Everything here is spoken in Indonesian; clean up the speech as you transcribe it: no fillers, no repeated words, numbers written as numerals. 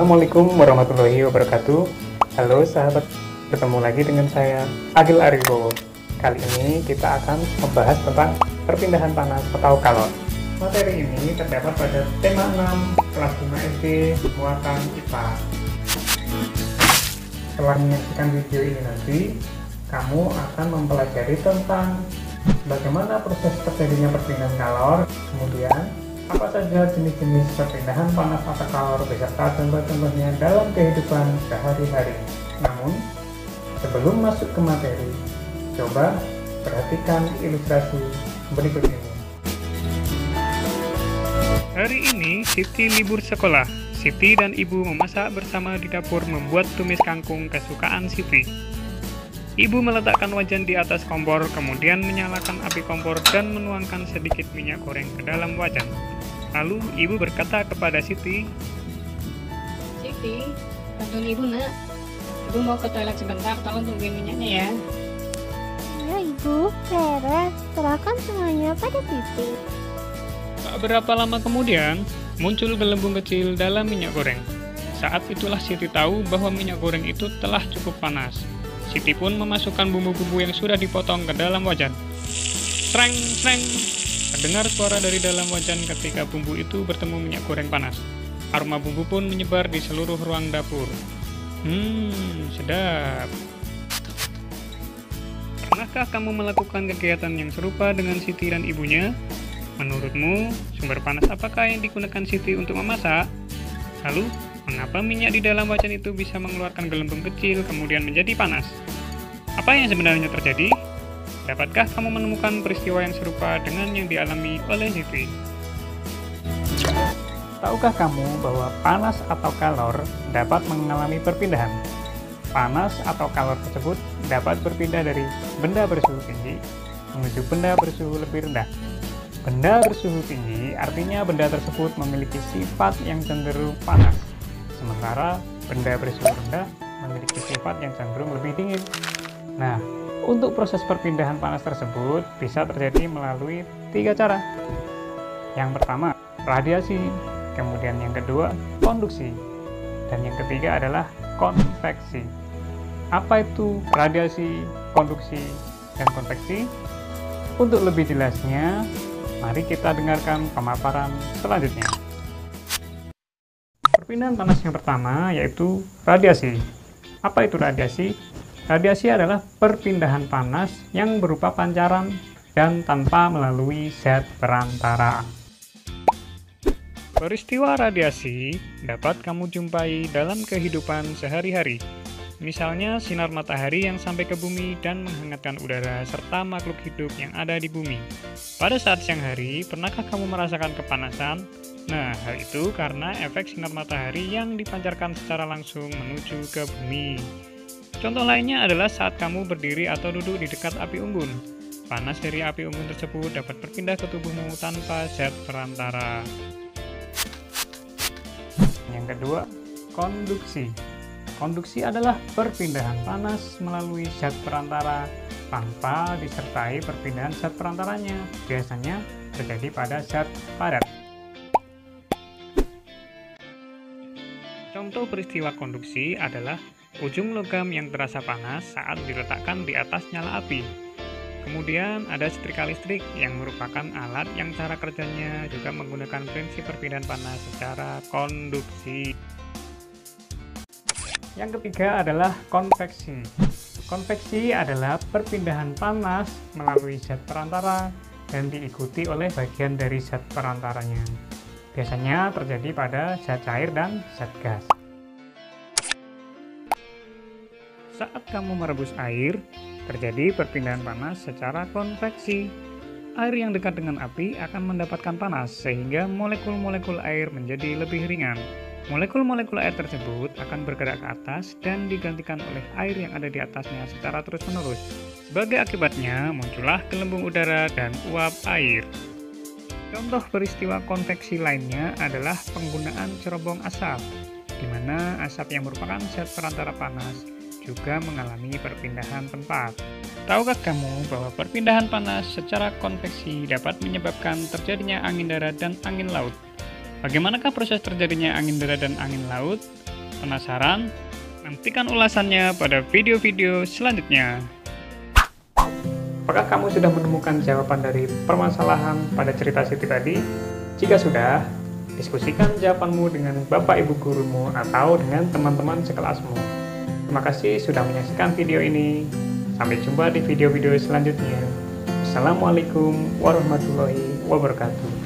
Assalamualaikum warahmatullahi wabarakatuh. Halo sahabat, ketemu lagi dengan saya Agil Aribowo. Kali ini kita akan membahas tentang perpindahan panas atau kalor. Materi ini terdapat pada tema 6 kelas 5 SD muatan IPA. Setelah menyaksikan video ini nanti, kamu akan mempelajari tentang bagaimana proses terjadinya perpindahan kalor, kemudian apa saja jenis-jenis perpindahan panas atau kalor beserta contoh-contohnya dalam kehidupan sehari-hari. Namun, sebelum masuk ke materi, coba perhatikan ilustrasi berikut ini. Hari ini Siti libur sekolah. Siti dan ibu memasak bersama di dapur membuat tumis kangkung kesukaan Siti. Ibu meletakkan wajan di atas kompor, kemudian menyalakan api kompor dan menuangkan sedikit minyak goreng ke dalam wajan. Lalu ibu berkata kepada Siti, "Siti, bantuin ibu nak. Ibu mau ke toilet sebentar, tolong tungguin minyaknya ya." Ya ibu, beres. Serahkan semuanya pada Siti. tak berapa lama kemudian muncul gelembung kecil dalam minyak goreng. Saat itulah Siti tahu bahwa minyak goreng itu telah cukup panas. Siti pun memasukkan bumbu-bumbu yang sudah dipotong ke dalam wajan. Sreng, sreng. Terdengar suara dari dalam wajan ketika bumbu itu bertemu minyak goreng panas. Aroma bumbu pun menyebar di seluruh ruang dapur. Sedap. Pernahkah kamu melakukan kegiatan yang serupa dengan Siti dan ibunya? Menurutmu, sumber panas apakah yang digunakan Siti untuk memasak? Lalu, mengapa minyak di dalam wajan itu bisa mengeluarkan gelembung kecil kemudian menjadi panas? Apa yang sebenarnya terjadi? Dapatkah kamu menemukan peristiwa yang serupa dengan yang dialami oleh Siti? Tahukah kamu bahwa panas atau kalor dapat mengalami perpindahan? Panas atau kalor tersebut dapat berpindah dari benda bersuhu tinggi menuju benda bersuhu lebih rendah. Benda bersuhu tinggi artinya benda tersebut memiliki sifat yang cenderung panas, sementara benda bersuhu rendah memiliki sifat yang cenderung lebih dingin. Nah, untuk proses perpindahan panas tersebut bisa terjadi melalui 3 cara. Yang pertama, radiasi, kemudian yang kedua, konduksi, dan yang ketiga adalah konveksi. Apa itu radiasi, konduksi, dan konveksi? Untuk lebih jelasnya, mari kita dengarkan pemaparan selanjutnya. Perpindahan panas yang pertama yaitu radiasi. Apa itu radiasi? Radiasi adalah perpindahan panas yang berupa pancaran dan tanpa melalui zat perantara. Peristiwa radiasi dapat kamu jumpai dalam kehidupan sehari-hari. Misalnya sinar matahari yang sampai ke bumi dan menghangatkan udara serta makhluk hidup yang ada di bumi. Pada saat siang hari, pernahkah kamu merasakan kepanasan? Nah, hal itu karena efek sinar matahari yang dipancarkan secara langsung menuju ke bumi. Contoh lainnya adalah saat kamu berdiri atau duduk di dekat api unggun. Panas dari api unggun tersebut dapat berpindah ke tubuhmu tanpa zat perantara. Yang kedua, konduksi. Konduksi adalah perpindahan panas melalui zat perantara tanpa disertai perpindahan zat perantaranya. Biasanya terjadi pada zat padat. Contoh peristiwa konduksi adalah ujung logam yang terasa panas saat diletakkan di atas nyala api. Kemudian ada setrika listrik yang merupakan alat yang cara kerjanya juga menggunakan prinsip perpindahan panas secara konduksi. Yang ketiga adalah konveksi. Konveksi adalah perpindahan panas melalui zat perantara dan diikuti oleh bagian dari zat perantaranya. Biasanya terjadi pada zat cair dan zat gas. Saat kamu merebus air, terjadi perpindahan panas secara konveksi. Air yang dekat dengan api akan mendapatkan panas sehingga molekul-molekul air menjadi lebih ringan. Molekul-molekul air tersebut akan bergerak ke atas dan digantikan oleh air yang ada di atasnya secara terus-menerus. Sebagai akibatnya, muncullah gelembung udara dan uap air. Contoh peristiwa konveksi lainnya adalah penggunaan cerobong asap, di mana asap yang merupakan zat perantara panas juga mengalami perpindahan tempat. Tahukah kamu bahwa perpindahan panas secara konveksi dapat menyebabkan terjadinya angin darat dan angin laut? Bagaimanakah proses terjadinya angin darat dan angin laut? Penasaran? Nantikan ulasannya pada video-video selanjutnya. Apakah kamu sudah menemukan jawaban dari permasalahan pada cerita Siti tadi? Jika sudah, diskusikan jawabanmu dengan Bapak Ibu gurumu atau dengan teman-teman sekelasmu. Terima kasih sudah menyaksikan video ini. Sampai jumpa di video-video selanjutnya. Assalamualaikum warahmatullahi wabarakatuh.